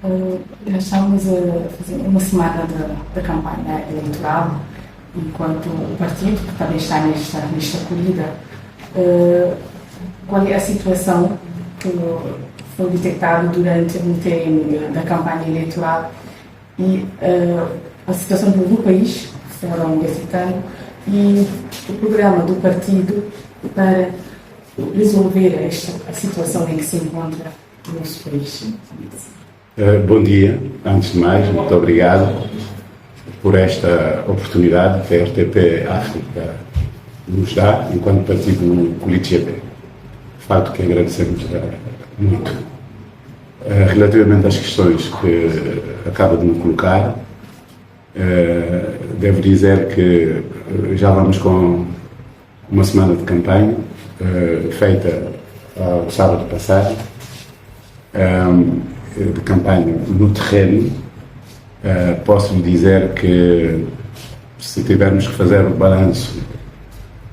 Nós estamos a fazer uma semana da campanha eleitoral, enquanto o partido, que também está nesta corrida, qual é a situação que foi detectada durante o termo da campanha eleitoral e a situação do país, que foram detectando, e o programa do partido para resolver a situação em que se encontra o nosso país. Bom dia, antes de mais, muito obrigado por esta oportunidade que a RTP África nos dá enquanto partido político. Fato que agradecemos muito. Relativamente às questões que acaba de me colocar, devo dizer que já vamos com uma semana de campanha, feita ao sábado passado, de campanha no terreno. Posso lhe dizer que, se tivermos que fazer o balanço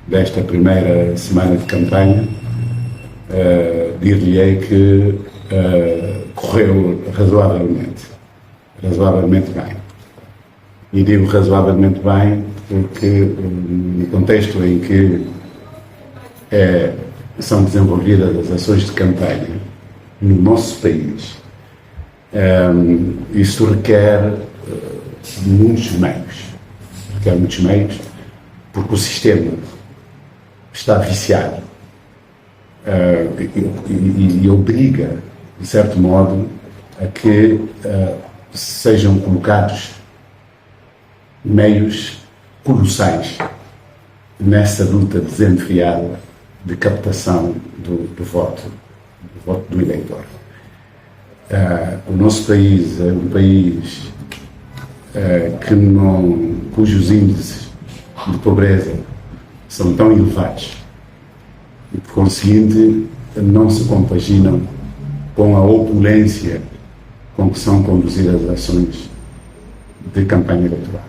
desta primeira semana de campanha, dir-lhe-ei que correu razoavelmente bem. E digo razoavelmente bem porque, no contexto em que são desenvolvidas as ações de campanha no nosso país, isso requer muitos meios. Porque o sistema está viciado e obriga, de certo modo, a que sejam colocados meios colossais nessa luta desenfreada de captação do voto do eleitor. O nosso país é um país cujos índices de pobreza são tão elevados e, por conseguinte, não se compaginam com a opulência com que são conduzidas as ações de campanha eleitoral.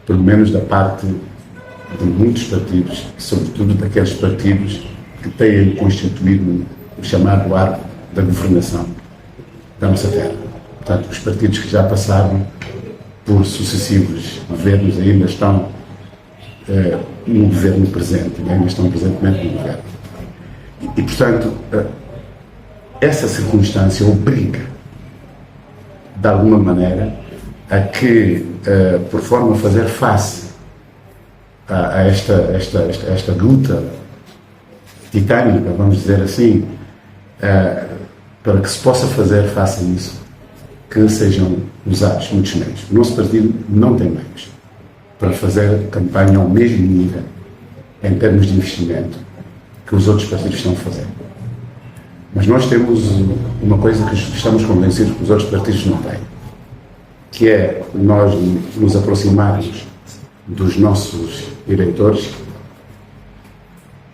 Pelo menos da parte de muitos partidos, sobretudo daqueles partidos que têm constituído o chamado arco da governação da nossa terra. Portanto, os partidos que já passaram por sucessivos governos ainda estão no governo presente, ainda estão presentemente no governo. E portanto, essa circunstância obriga, de alguma maneira, a que, por forma a fazer face a esta luta titânica, vamos dizer assim, para que se possa fazer face a isso, que sejam usados muitos meios. O nosso partido não tem meios para fazer campanha ao mesmo nível, em termos de investimento, que os outros partidos estão a fazer. Mas nós temos uma coisa que estamos convencidos que os outros partidos não têm, que é nós nos aproximarmos dos nossos eleitores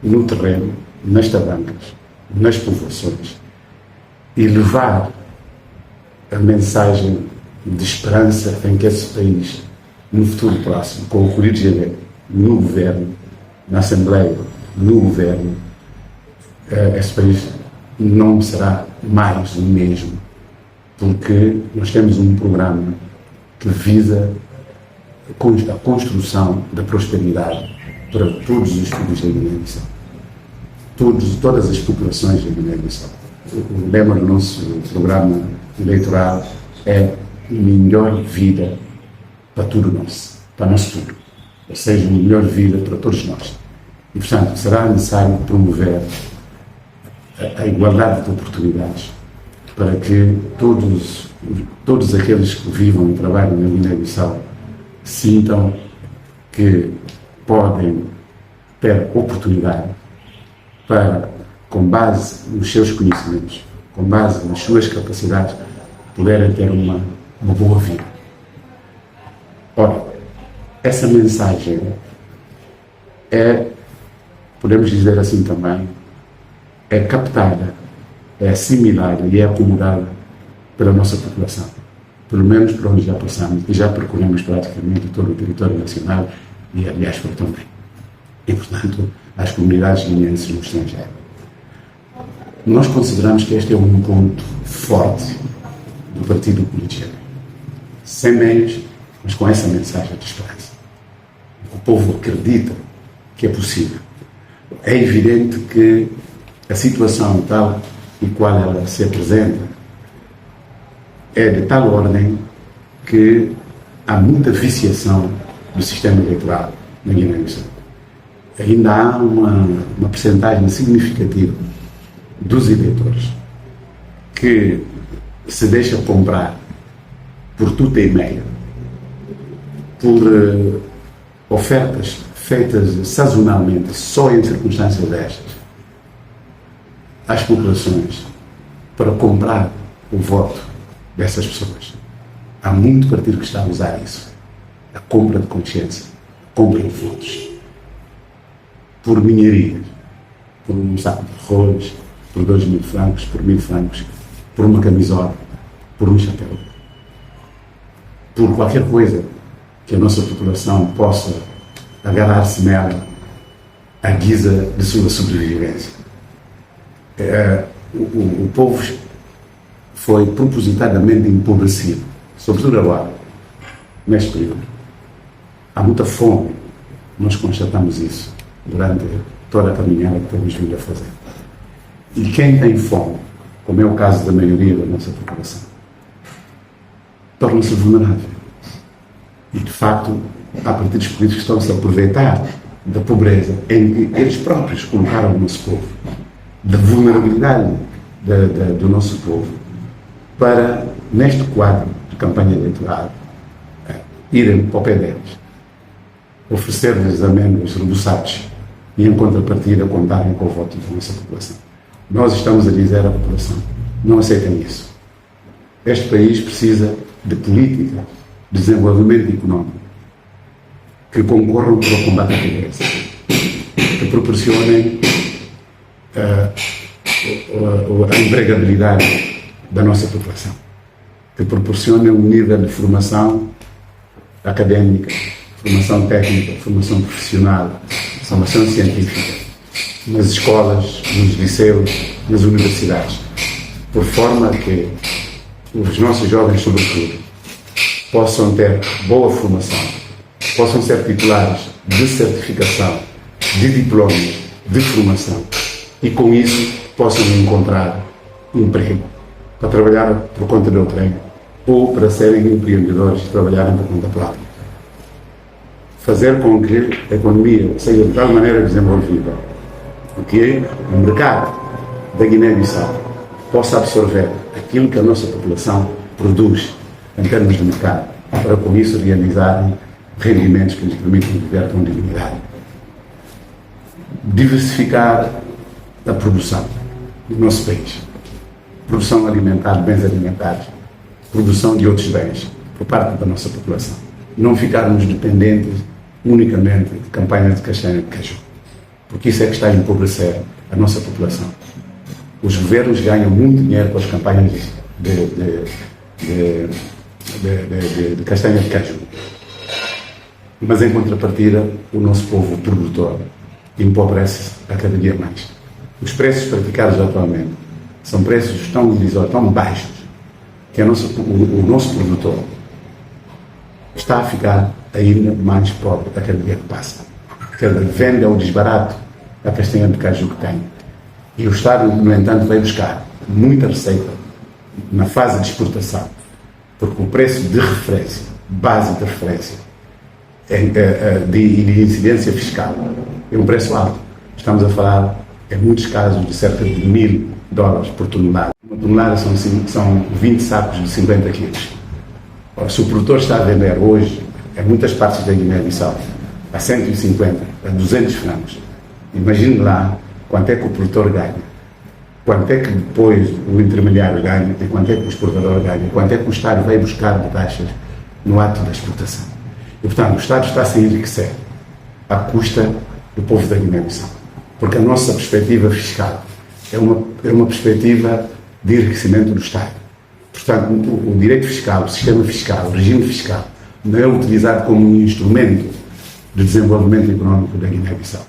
no terreno, nas tabancas, nas povoações, e levar a mensagem de esperança em que esse país, no futuro próximo, com o Correio no governo, na Assembleia, no governo, esse país não será mais o mesmo, porque nós temos um programa que visa a construção da prosperidade para todos os filhos da Guiné-Bissau, todas as populações da Guiné-Bissau. O lema do nosso programa eleitoral é melhor vida para tudo nosso, para nós tudo, ou seja, melhor vida para todos nós. E, portanto, será necessário promover a igualdade de oportunidades para que todos aqueles que vivam e trabalham na Guiné-Bissau sintam que podem ter oportunidade para, com base nos seus conhecimentos, com base nas suas capacidades, poderem ter uma boa vida. Ora, essa mensagem podemos dizer assim também, é captada, é assimilada e é acomodada pela nossa população, pelo menos por onde já passamos e já percorremos praticamente todo o território nacional e a diáspora também. E, portanto, as comunidades guineenses no estrangeiro. Nós consideramos que este é um ponto forte do partido político, sem meios, mas com essa mensagem de esperança. O povo acredita que é possível. É evidente que a situação tal e qual ela se apresenta é de tal ordem que há muita viciação do sistema eleitoral na Guiné-Bissau. Ainda há uma percentagem significativa dos eleitores que se deixa comprar por tudo e meio, por ofertas feitas sazonalmente, só em circunstâncias destas, às populações, para comprar o voto dessas pessoas. Há muito partido que está a usar isso. A compra de consciência, a compra de votos, por minharias, por um saco de arroz, por 2.000 francos, por 1.000 francos, por uma camisola, por um chapéu, por qualquer coisa que a nossa população possa agarrar-se nela à guisa de sua sobrevivência. O povo foi propositadamente empobrecido, sobretudo agora, neste período. Há muita fome, nós constatamos isso durante toda a caminhada que temos vindo a fazer. E quem tem fome, como é o caso da maioria da nossa população, torna-se vulnerável. E, de facto, há partidos políticos que estão-se a aproveitar da pobreza em que eles próprios colocaram o nosso povo, da vulnerabilidade do nosso povo, para, neste quadro de campanha eleitoral, irem para o pé deles, oferecer-lhes amêndoas rebuçados e, em contrapartida, contarem com o voto da nossa população. Nós estamos a dizer à população: não aceitem isso. Este país precisa de política de desenvolvimento económico que concorram para o combate à pobreza, que proporcionem a empregabilidade da nossa população, que proporcionem um nível de formação académica, formação técnica, formação profissional, formação científica, nas escolas, nos liceus, nas universidades, por forma que os nossos jovens, sobretudo, possam ter boa formação, possam ser titulares de certificação, de diplomas, de formação, e com isso possam encontrar emprego, para trabalhar por conta de outrem, ou para serem empreendedores e trabalharem por conta própria. Fazer com que a economia seja de tal maneira desenvolvida que o mercado da Guiné-Bissau possa absorver aquilo que a nossa população produz em termos de mercado, para com isso realizarem rendimentos que lhes permitam viver com dignidade. Diversificar a produção do nosso país. Produção alimentar, bens alimentares, produção de outros bens por parte da nossa população. Não ficarmos dependentes unicamente de campanhas de castanha de caju, porque isso é que está a empobrecer a nossa população. Os governos ganham muito dinheiro com as campanhas de castanha de caju, mas em contrapartida o nosso povo produtor empobrece a cada dia mais. Os preços praticados atualmente são preços tão irrisórios, tão baixos, que o nosso produtor está a ficar ainda mais pobre a cada dia que passa. Ele vende ao desbarato a castanha de caju que tem. E o Estado, no entanto, vai buscar muita receita na fase de exportação, porque o preço de referência, base de referência, de incidência fiscal, é um preço alto. Estamos a falar, em muitos casos, de cerca de $1.000 por tonelada. Uma tonelada são 20 sacos de 50 quilos. Ora, se o produtor está a vender hoje, em muitas partes da Guiné-Bissau, a 150, a 200 francos, imagine lá quanto é que o produtor ganha, quanto é que depois o intermediário ganha, e quanto é que o exportador ganha, quanto é que o Estado vai buscar de taxas no ato da exportação. E, portanto, o Estado está a se enriquecer à custa do povo da Guiné-Bissau, porque a nossa perspectiva fiscal é uma perspectiva de enriquecimento do Estado. Portanto, o direito fiscal, o sistema fiscal, o regime fiscal, não é utilizado como um instrumento de desenvolvimento económico da Guiné-Bissau.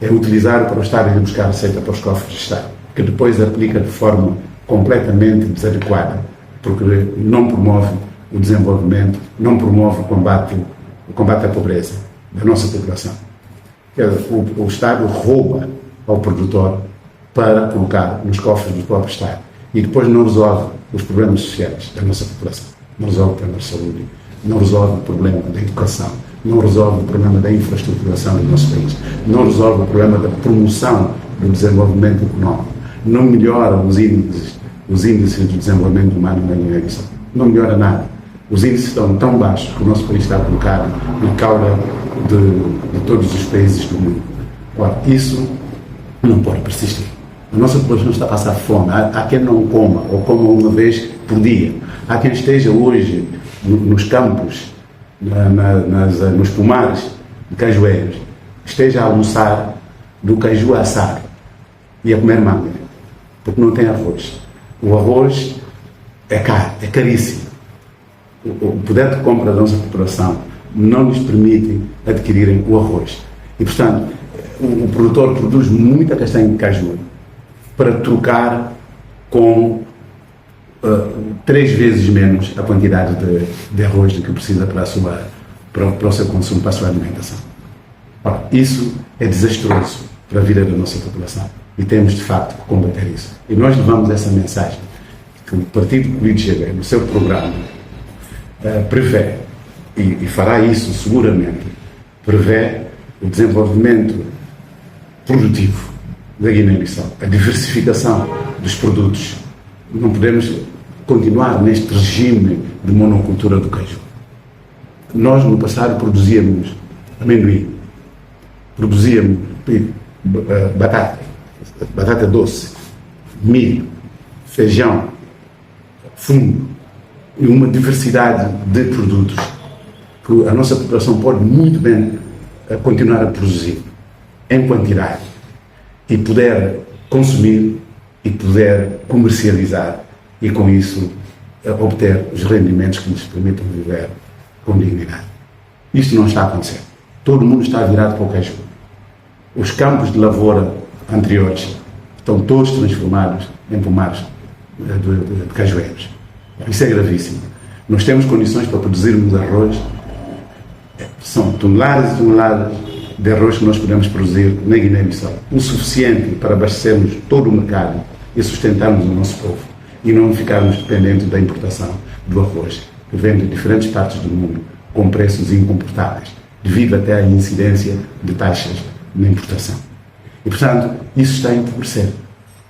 É utilizado para o Estado ir buscar receita para os cofres do Estado, que depois aplica de forma completamente desadequada porque não promove o desenvolvimento, não promove o combate à pobreza da nossa população. O Estado rouba ao produtor para colocar nos cofres do próprio Estado e depois não resolve os problemas sociais da nossa população, não resolve o problema de saúde, não resolve o problema da educação, não resolve o problema da infraestruturação do nosso país, não resolve o problema da promoção do desenvolvimento económico, não melhora os índices de desenvolvimento humano na Guiné-Bissau, não melhora nada. Os índices estão tão baixos que o nosso país está colocado na cauda de todos os países do mundo. Ora, isso não pode persistir. A nossa população está a passar fome. Há quem não coma, ou coma uma vez por dia. Há quem esteja hoje nos campos, nos pomares de cajueiros, esteja a almoçar do caju assado e a comer manga, porque não tem arroz. O arroz é caro, é caríssimo. O poder de compra da nossa população não lhes permite adquirirem o arroz. E, portanto, o produtor produz muita castanha de caju para trocar com 3 vezes menos a quantidade de arroz do que precisa para o seu consumo, para a sua alimentação. Ora, isso é desastroso para a vida da nossa população e temos, de facto, que combater isso. E nós levamos essa mensagem que o Partido Político GD, no seu programa, prevê, e fará isso seguramente, prevê o desenvolvimento produtivo da Guiné-Bissau, a diversificação dos produtos. Não podemos continuar neste regime de monocultura do caju. Nós, no passado, produzíamos amendoim, produzíamos batata doce, milho, feijão, fungo, e uma diversidade de produtos que a nossa população pode muito bem continuar a produzir em quantidade e poder consumir e poder comercializar e com isso obter os rendimentos que nos permitam viver com dignidade. Isto não está a acontecer. Todo mundo está virado para o caju. Os campos de lavoura anteriores estão todos transformados em pomares de cajueiros. Isso é gravíssimo. Nós temos condições para produzirmos arroz. São toneladas e toneladas de arroz que nós podemos produzir na Guiné-Bissau. O suficiente para abastecermos todo o mercado e sustentarmos o nosso povo. E não ficarmos dependentes da importação do arroz, que vem de diferentes partes do mundo, com preços incomportáveis, devido até à incidência de taxas na importação. E, portanto, isso está a empobrecer.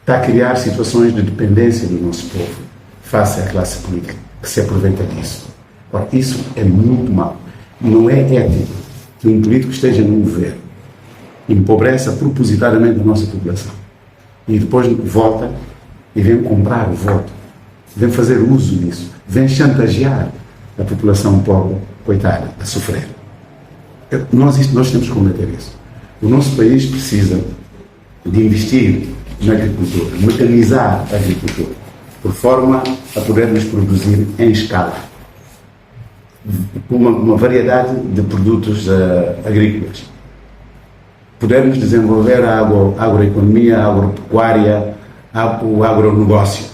Está a criar situações de dependência do nosso povo face à classe política, que se aproveita disso. Ora, isso é muito mau. Não é ético que um político esteja no governo, empobreça propositadamente a nossa população e depois volta e vem comprar o voto, vem fazer uso disso, vem chantagear a população pobre, coitada, a sofrer. Nós temos que combater isso. O nosso país precisa de investir na agricultura, mecanizar a agricultura, por forma a podermos produzir em escala uma variedade de produtos agrícolas. Podermos desenvolver a agroeconomia, a agropecuária, o agronegócio.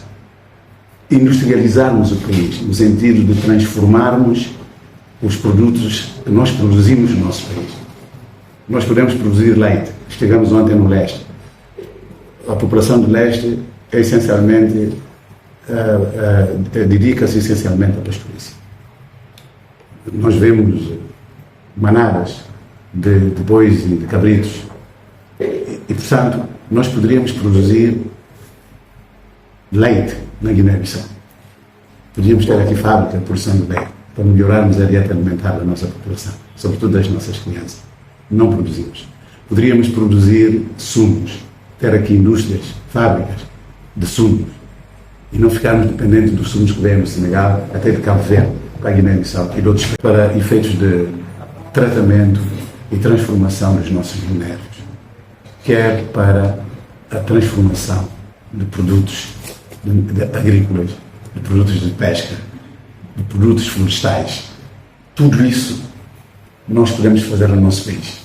Industrializarmos o país, no sentido de transformarmos os produtos que nós produzimos no nosso país. Nós podemos produzir leite. Estivemos ontem no leste. A população do leste é essencialmente dedica-se essencialmente à pastorícia. Nós vemos manadas de bois e de cabritos e, portanto, nós poderíamos produzir leite na Guiné-Bissau. Podíamos ter aqui fábrica de produção de leite para melhorarmos a dieta alimentar da nossa população, sobretudo das nossas crianças. Não produzimos. Poderíamos produzir sumos, ter aqui indústrias, fábricas de sumos e não ficarmos dependentes dos sumos que vêm do Senegal, até de Cabo Verde, para a Guiné-Bissau e de outros países, para efeitos de tratamento e transformação dos nossos minérios, quer para a transformação de produtos agrícolas, de produtos de pesca, de produtos florestais. Tudo isso nós podemos fazer no nosso país.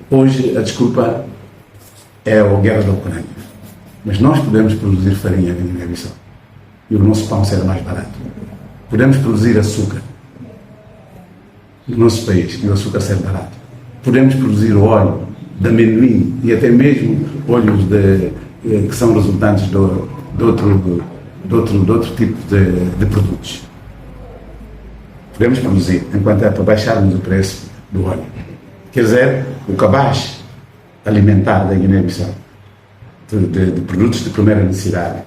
Hoje a desculpa é a guerra da Ucrânia, mas nós podemos produzir farinha na Guiné-Bissau. e o nosso pão ser mais barato. Podemos produzir açúcar no nosso país e o açúcar ser barato. Podemos produzir óleo de amendoim e até mesmo óleos que são resultantes de outro tipo de produtos. Podemos produzir, enquanto é para baixarmos o preço do óleo. Quer dizer, o cabaz alimentar da Guiné-Bissau, de produtos de primeira necessidade,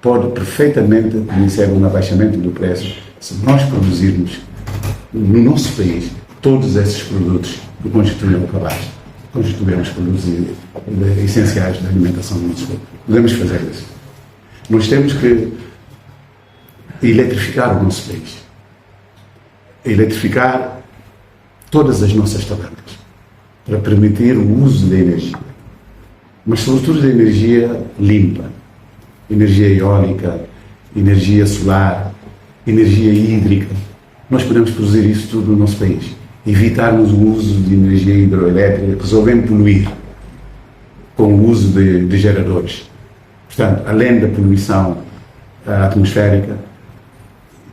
pode perfeitamente iniciar um abaixamento do preço se nós produzirmos no nosso país todos esses produtos que constituem o cabaz, constituem os produtos essenciais da alimentação do nosso povo. Podemos fazer isso. Nós temos que eletrificar o nosso país, eletrificar todas as nossas tabancas, para permitir o uso da energia, mas sobretudo da energia limpa, energia eólica, energia solar, energia hídrica. Nós podemos produzir isso tudo no nosso país, evitarmos o uso de energia hidroelétrica que só vem poluir com o uso de geradores. Portanto, além da poluição atmosférica,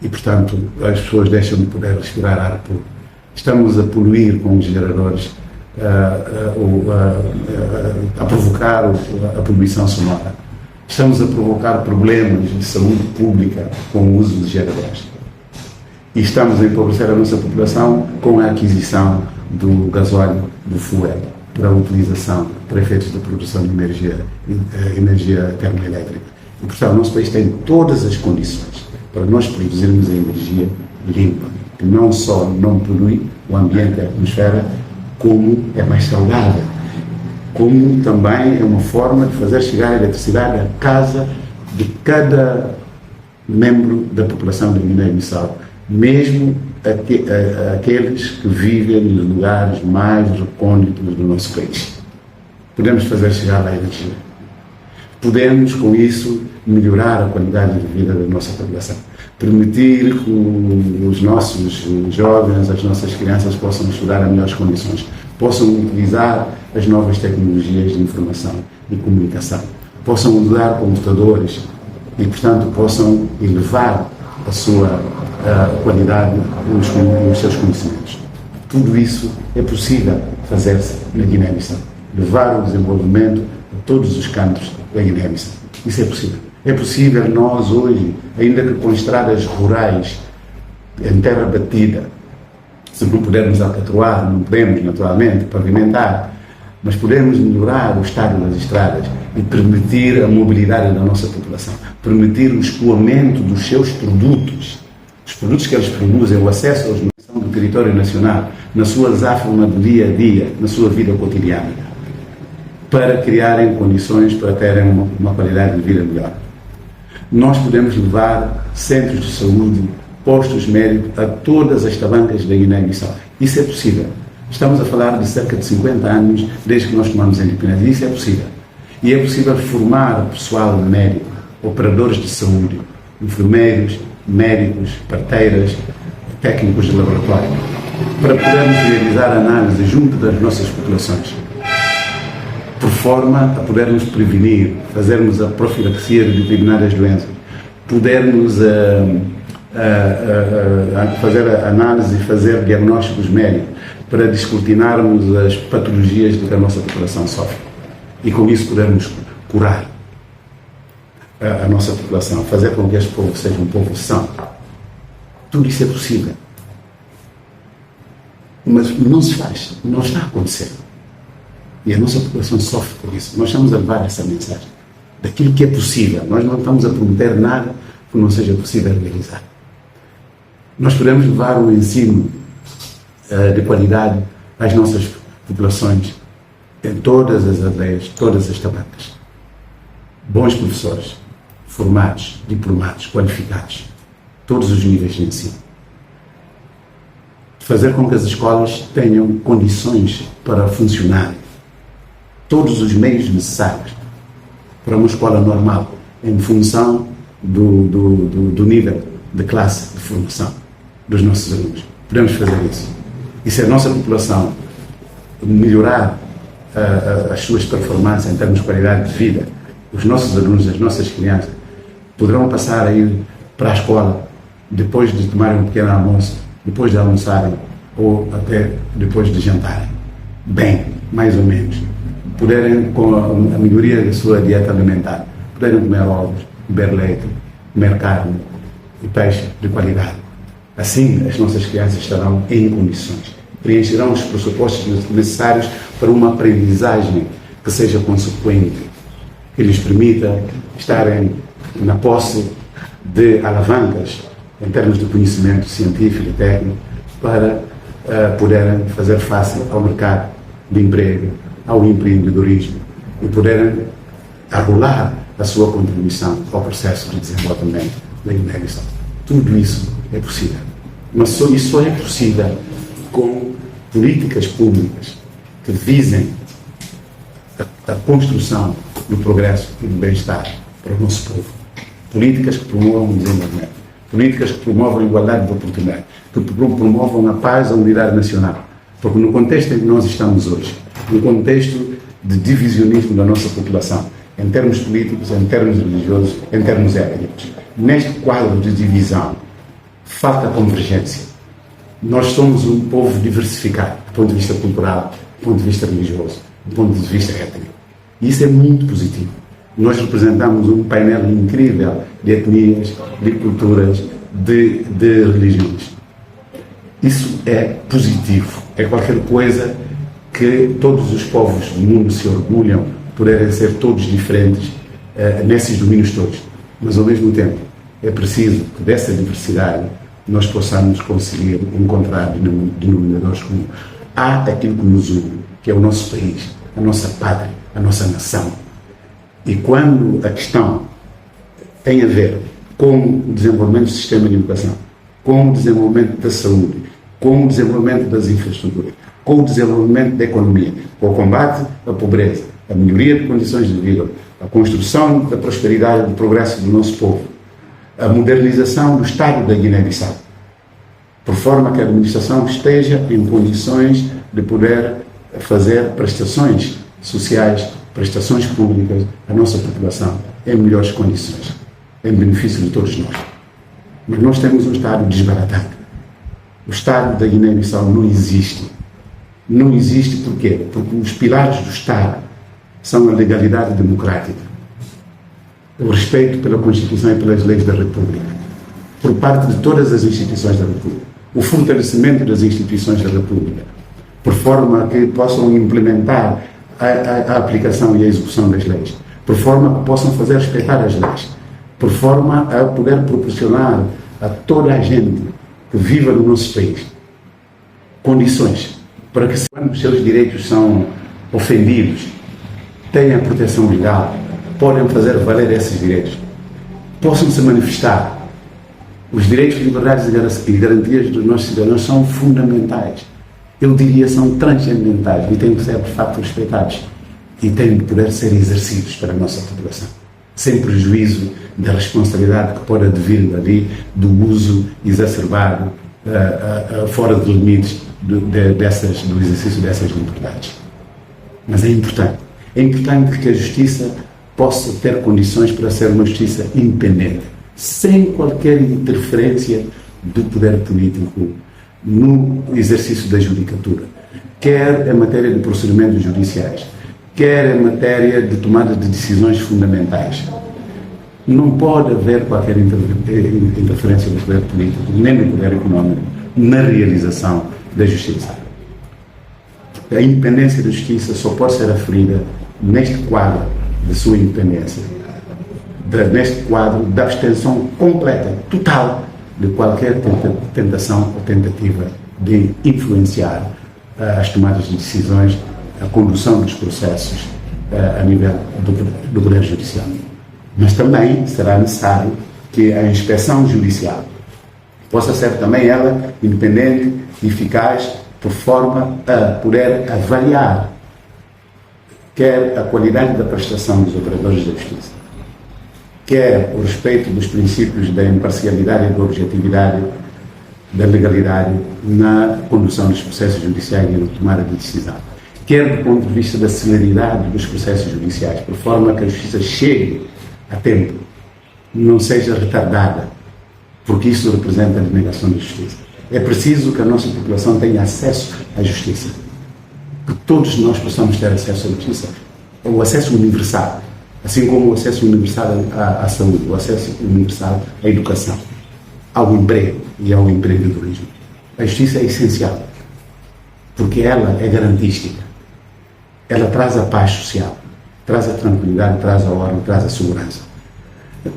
e portanto as pessoas deixam de poder respirar ar puro. Estamos a poluir com os geradores, a provocar a poluição sonora. Estamos a provocar problemas de saúde pública com o uso de geradores. E estamos a empobrecer a nossa população com a aquisição do gasóleo, do fuel, para a utilização, para efeitos de produção de energia termoelétrica. E, portanto, o nosso país tem todas as condições para nós produzirmos a energia limpa, que não só não polui o ambiente e a atmosfera, como é mais saudável, como também é uma forma de fazer chegar a eletricidade à casa de cada membro da população da Guiné-Bissau, mesmo aqueles que vivem nos lugares mais recônditos do nosso país. Podemos fazer chegar lá a energia. Podemos, com isso, melhorar a qualidade de vida da nossa população. Permitir que os nossos jovens, as nossas crianças possam estudar em melhores condições, possam utilizar as novas tecnologias de informação e comunicação, possam usar computadores e, portanto, possam elevar a sua qualidade nos seus conhecimentos. Tudo isso é possível fazer-se na Guiné-Bissau. Levar o desenvolvimento a todos os cantos da Guiné-Bissau. Isso é possível. É possível nós hoje, ainda que com estradas rurais, em terra batida, se não pudermos alcatroar, não podemos naturalmente pavimentar, mas podemos melhorar o estado das estradas e permitir a mobilidade da nossa população, permitir o escoamento dos seus produtos, os produtos que eles produzem, o acesso aos do território nacional, na sua azáfama do dia a dia, na sua vida cotidiana, para criarem condições para terem uma qualidade de vida melhor. Nós podemos levar centros de saúde, postos médicos a todas as tabancas da Guiné-Bissau. Isso é possível. Estamos a falar de cerca de 50 anos desde que nós tomamos a independência. Isso é possível. E é possível formar pessoal médico, operadores de saúde, enfermeiros, médicos, parteiras, técnicos de laboratório, para podermos realizar análise junto das nossas populações, por forma a podermos prevenir, fazermos a profilaxia de determinadas doenças, podermos fazer a análise e fazer diagnósticos médicos, para descortinarmos as patologias de que a nossa população sofre. E com isso podermos curar a nossa população, fazer com que este povo seja um povo são. Tudo isso é possível. Mas não se faz, não está acontecendo. E a nossa população sofre por isso. Nós estamos a levar essa mensagem daquilo que é possível. Nós não estamos a prometer nada que não seja possível realizar. Nós podemos levar o ensino de qualidade às nossas populações em todas as aldeias, todas as tabancas. Bons professores, formados, diplomados, qualificados, todos os níveis de ensino. Fazer com que as escolas tenham condições para funcionar, todos os meios necessários para uma escola normal, em função do nível de classe de formação dos nossos alunos. Podemos fazer isso. E se a nossa população melhorar as suas performances em termos de qualidade de vida, os nossos alunos, as nossas crianças, poderão passar a ir para a escola depois de tomarem um pequeno almoço, depois de almoçarem ou até depois de jantarem. Bem, mais ou menos. Poderem, com a melhoria da sua dieta alimentar, poderem comer ovos, beber leite, comer carne e peixe de qualidade. Assim, as nossas crianças estarão em condições, preencherão os pressupostos necessários para uma aprendizagem que seja consequente, que lhes permita estarem na posse de alavancas em termos de conhecimento científico e técnico para poderem fazer face ao mercado de emprego, ao empreendedorismo e poderem arrolar a sua contribuição ao processo de desenvolvimento da Guiné-Bissau. Tudo isso é possível, mas isso só é possível com políticas públicas que visem a construção do progresso e do bem-estar para o nosso povo. Políticas que promovam o desenvolvimento, políticas que promovam a igualdade de oportunidade, que promovam a paz e a unidade nacional. Porque no contexto em que nós estamos hoje, no contexto de divisionismo da nossa população, em termos políticos, em termos religiosos, em termos étnicos, neste quadro de divisão, falta convergência. Nós somos um povo diversificado, do ponto de vista cultural, do ponto de vista religioso, do ponto de vista étnico. E isso é muito positivo. Nós representamos um painel incrível de etnias, de culturas, de religiões. Isso é positivo. É qualquer coisa que todos os povos do mundo se orgulham poderem ser todos diferentes nesses domínios todos. Mas, ao mesmo tempo, é preciso que dessa diversidade nós possamos conseguir encontrar denominadores comuns. Há aquilo que nos une, que é o nosso país, a nossa pátria, a nossa nação. E quando a questão tem a ver com o desenvolvimento do sistema de educação, com o desenvolvimento da saúde, com o desenvolvimento das infraestruturas, com o desenvolvimento da economia, com o combate à pobreza, a melhoria de condições de vida, a construção da prosperidade e do progresso do nosso povo, a modernização do Estado da Guiné-Bissau, por forma que a administração esteja em condições de poder fazer prestações sociais, prestações públicas à nossa população em melhores condições, em benefício de todos nós. Mas nós temos um Estado desbaratado. O Estado da Guiné-Bissau não existe. Não existe por quê? Porque os pilares do Estado são a legalidade democrática, o respeito pela Constituição e pelas leis da República, por parte de todas as instituições da República, o fortalecimento das instituições da República, por forma que possam implementar a aplicação e a execução das leis, por forma que possam fazer respeitar as leis, por forma a poder proporcionar a toda a gente que viva no nosso país condições para que, quando os seus direitos são ofendidos, tenham proteção legal, podem fazer valer esses direitos, possam se manifestar. Os direitos, liberdades e garantias dos nossos cidadãos são fundamentais. Eu diria são transcendentais e têm que ser, de facto, respeitados e têm de poder ser exercidos pela nossa população, sem prejuízo da responsabilidade que pode advir dali do uso exacerbado, fora dos limites do exercício dessas liberdades. Mas é importante que a justiça possa ter condições para ser uma justiça independente, sem qualquer interferência do poder político no exercício da judicatura, quer em matéria de procedimentos judiciais, quer em matéria de tomada de decisões fundamentais. Não pode haver qualquer interferência do poder político, nem do poder econômico, na realização da justiça. A independência da justiça só pode ser aferida neste quadro de sua independência, neste quadro da abstenção completa, total, de qualquer tentação ou tentativa de influenciar as tomadas de decisões, a condução dos processos a nível do Poder Judicial. Mas também será necessário que a inspeção judicial possa ser também ela independente e eficaz, por forma a poder avaliar quer a qualidade da prestação dos operadores da justiça, quer o respeito dos princípios da imparcialidade e da objetividade, da legalidade na condução dos processos judiciais e na tomada de decisão, quer do ponto de vista da celeridade dos processos judiciais, por forma que a justiça chegue a tempo não seja retardada, porque isso representa a negação de justiça. É preciso que a nossa população tenha acesso à justiça, que todos nós possamos ter acesso à justiça, o acesso universal, assim como o acesso universal à saúde, o acesso universal à educação, ao emprego e ao empreendedorismo. A justiça é essencial, porque ela é garantística. Ela traz a paz social, traz a tranquilidade, traz a ordem, traz a segurança.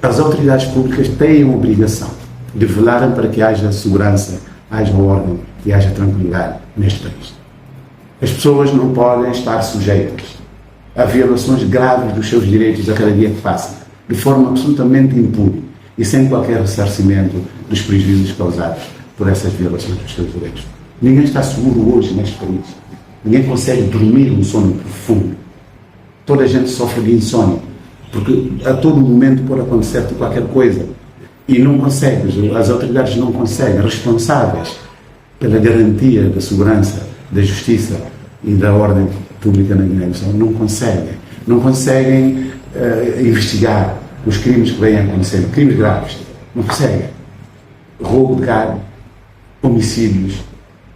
As autoridades públicas têm a obrigação de velarem para que haja segurança, haja ordem e haja tranquilidade neste país. As pessoas não podem estar sujeitas a violações graves dos seus direitos a cada dia que passa, de forma absolutamente impune e sem qualquer ressarcimento dos prejuízos causados por essas violações dos seus direitos. Ninguém está seguro hoje neste país. Ninguém consegue dormir um sono profundo. Toda a gente sofre de insônia, porque a todo momento pode acontecer qualquer coisa e não consegue, as autoridades não conseguem, responsáveis pela garantia da segurança, da justiça e da ordem pública na Guiné-Bissau, não conseguem investigar os crimes que vêm acontecendo, crimes graves, não conseguem. Roubo de gado, homicídios,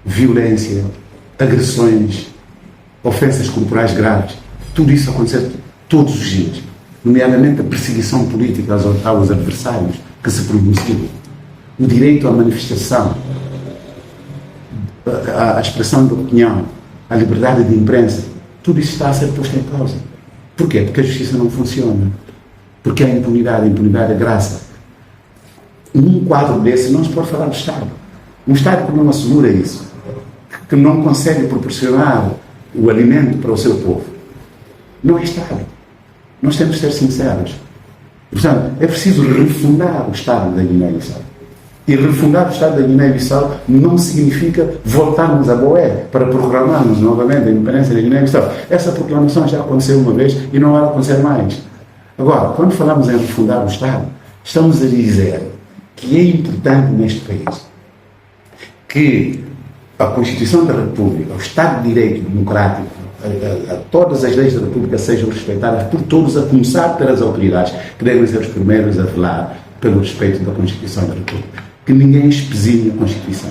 violência, agressões, ofensas corporais graves, tudo isso acontece todos os dias, nomeadamente a perseguição política aos adversários que se pronunciam, o direito à manifestação, à expressão de opinião, à liberdade de imprensa, tudo isso está a ser posto em causa. Porquê? Porque a justiça não funciona. Porque há impunidade, a impunidade é graça. Num quadro desse não se pode falar do Estado. Um Estado que não assegura isso, que não consegue proporcionar o alimento para o seu povo, não é Estado. Nós temos de ser sinceros. Portanto, é preciso refundar o Estado da Guiné-Bissau. E refundar o Estado da Guiné-Bissau não significa voltarmos a Boé para proclamarmos novamente a independência da Guiné-Bissau. Essa proclamação já aconteceu uma vez e não vai acontecer mais. Agora, quando falamos em refundar o Estado, estamos a dizer que é importante neste país que a Constituição da República, o Estado de Direito democrático, todas as leis da República sejam respeitadas por todos, a começar pelas autoridades, que devem ser os primeiros a velar pelo respeito da Constituição da República. Que ninguém espesine a Constituição.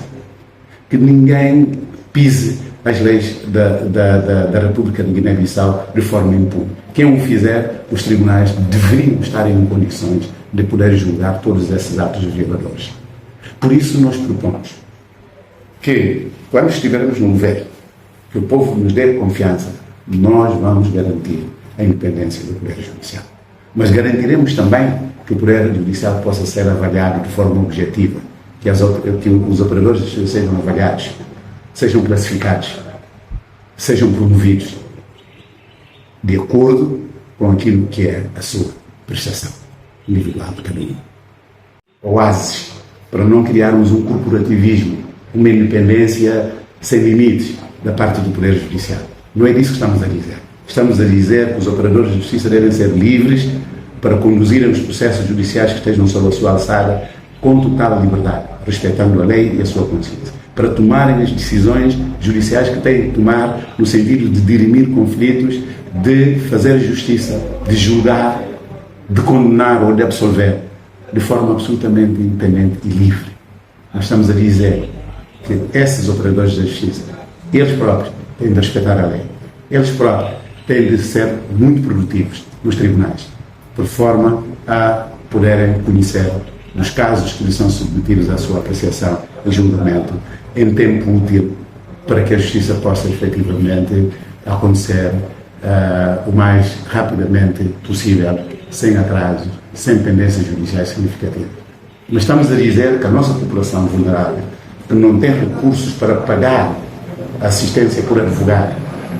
Que ninguém pise as leis da República de Guiné-Bissau de forma impune. Quem o fizer, os tribunais deveriam estar em condições de poder julgar todos esses atos violadores. Por isso nós propomos que, quando estivermos no governo, que o povo nos dê confiança, nós vamos garantir a independência do Poder Judicial. Mas garantiremos também que o Poder Judicial possa ser avaliado de forma objetiva, que os operadores de justiça sejam avaliados, sejam classificados, sejam promovidos de acordo com aquilo que é a sua prestação individual de cada um. Oásis, para não criarmos um corporativismo, uma independência sem limites da parte do Poder Judicial. Não é disso que estamos a dizer. Estamos a dizer que os operadores de justiça devem ser livres para conduzirem os processos judiciais que estejam sob a sua alçada com total liberdade, respeitando a lei e a sua consciência, para tomarem as decisões judiciais que têm de tomar no sentido de dirimir conflitos, de fazer justiça, de julgar, de condenar ou de absolver, de forma absolutamente independente e livre. Nós estamos a dizer que esses operadores da justiça, eles próprios têm de respeitar a lei, eles próprios têm de ser muito produtivos nos tribunais, por forma a poderem conhecer os casos que lhes são submetidos à sua apreciação e julgamento em tempo útil, para que a justiça possa efetivamente acontecer o mais rapidamente possível, sem atraso, sem pendências judiciais significativas. Mas estamos a dizer que a nossa população vulnerável, que não tem recursos para pagar a assistência por advogado,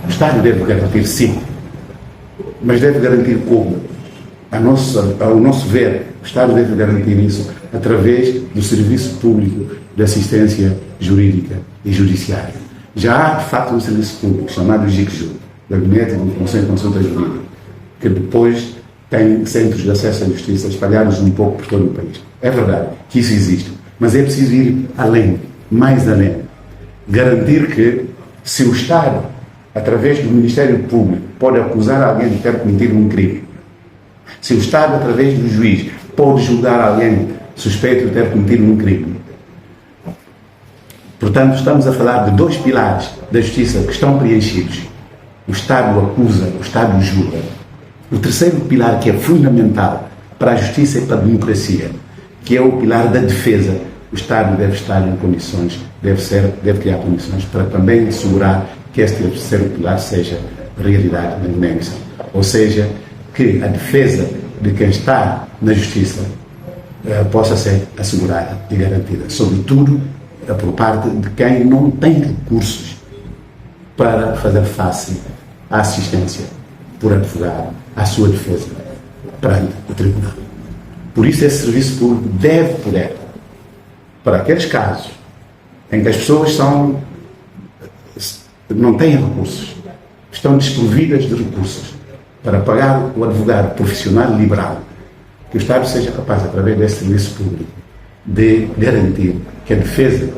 o Estado deve garantir sim, mas deve garantir como? Ao nosso ver, o Estado deve garantir isso através do Serviço Público de Assistência Jurídica e Judiciária. Já há, de facto, um serviço público chamado GICJU, Gabinete de Informação e Consulta Jurídica, que depois tem centros de acesso à justiça espalhados um pouco por todo o país. É verdade que isso existe, mas é preciso ir além, mais além. Garantir que, se o Estado, através do Ministério Público, pode acusar alguém de ter cometido um crime, se o Estado, através do juiz, pode julgar alguém suspeito de ter cometido um crime. Portanto, estamos a falar de dois pilares da justiça que estão preenchidos. O Estado acusa, o Estado julga. O terceiro pilar, que é fundamental para a justiça e para a democracia, que é o pilar da defesa. O Estado deve estar em condições, deve criar condições para também assegurar que este terceiro pilar seja realidade na Guiné-Bissau. Ou seja, que a defesa de quem está na justiça possa ser assegurada e garantida, sobretudo por parte de quem não tem recursos para fazer face à assistência por advogado, à sua defesa perante o tribunal. Por isso, esse serviço público deve poder, para aqueles casos em que as pessoas não têm recursos, estão desprovidas de recursos para pagar o advogado profissional liberal, que o Estado seja capaz, através desse serviço público, de garantir que a defesa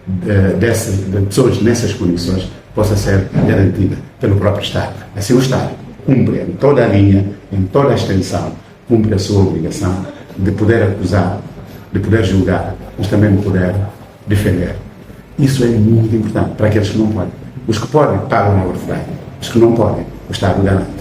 de pessoas nessas condições possa ser garantida pelo próprio Estado. Assim, o Estado cumpre em toda a linha, em toda a extensão, cumpre a sua obrigação de poder acusar, de poder julgar, mas também de poder defender. Isso é muito importante para aqueles que não podem. Os que podem pagam ao advogado, os que não podem, o Estado garante.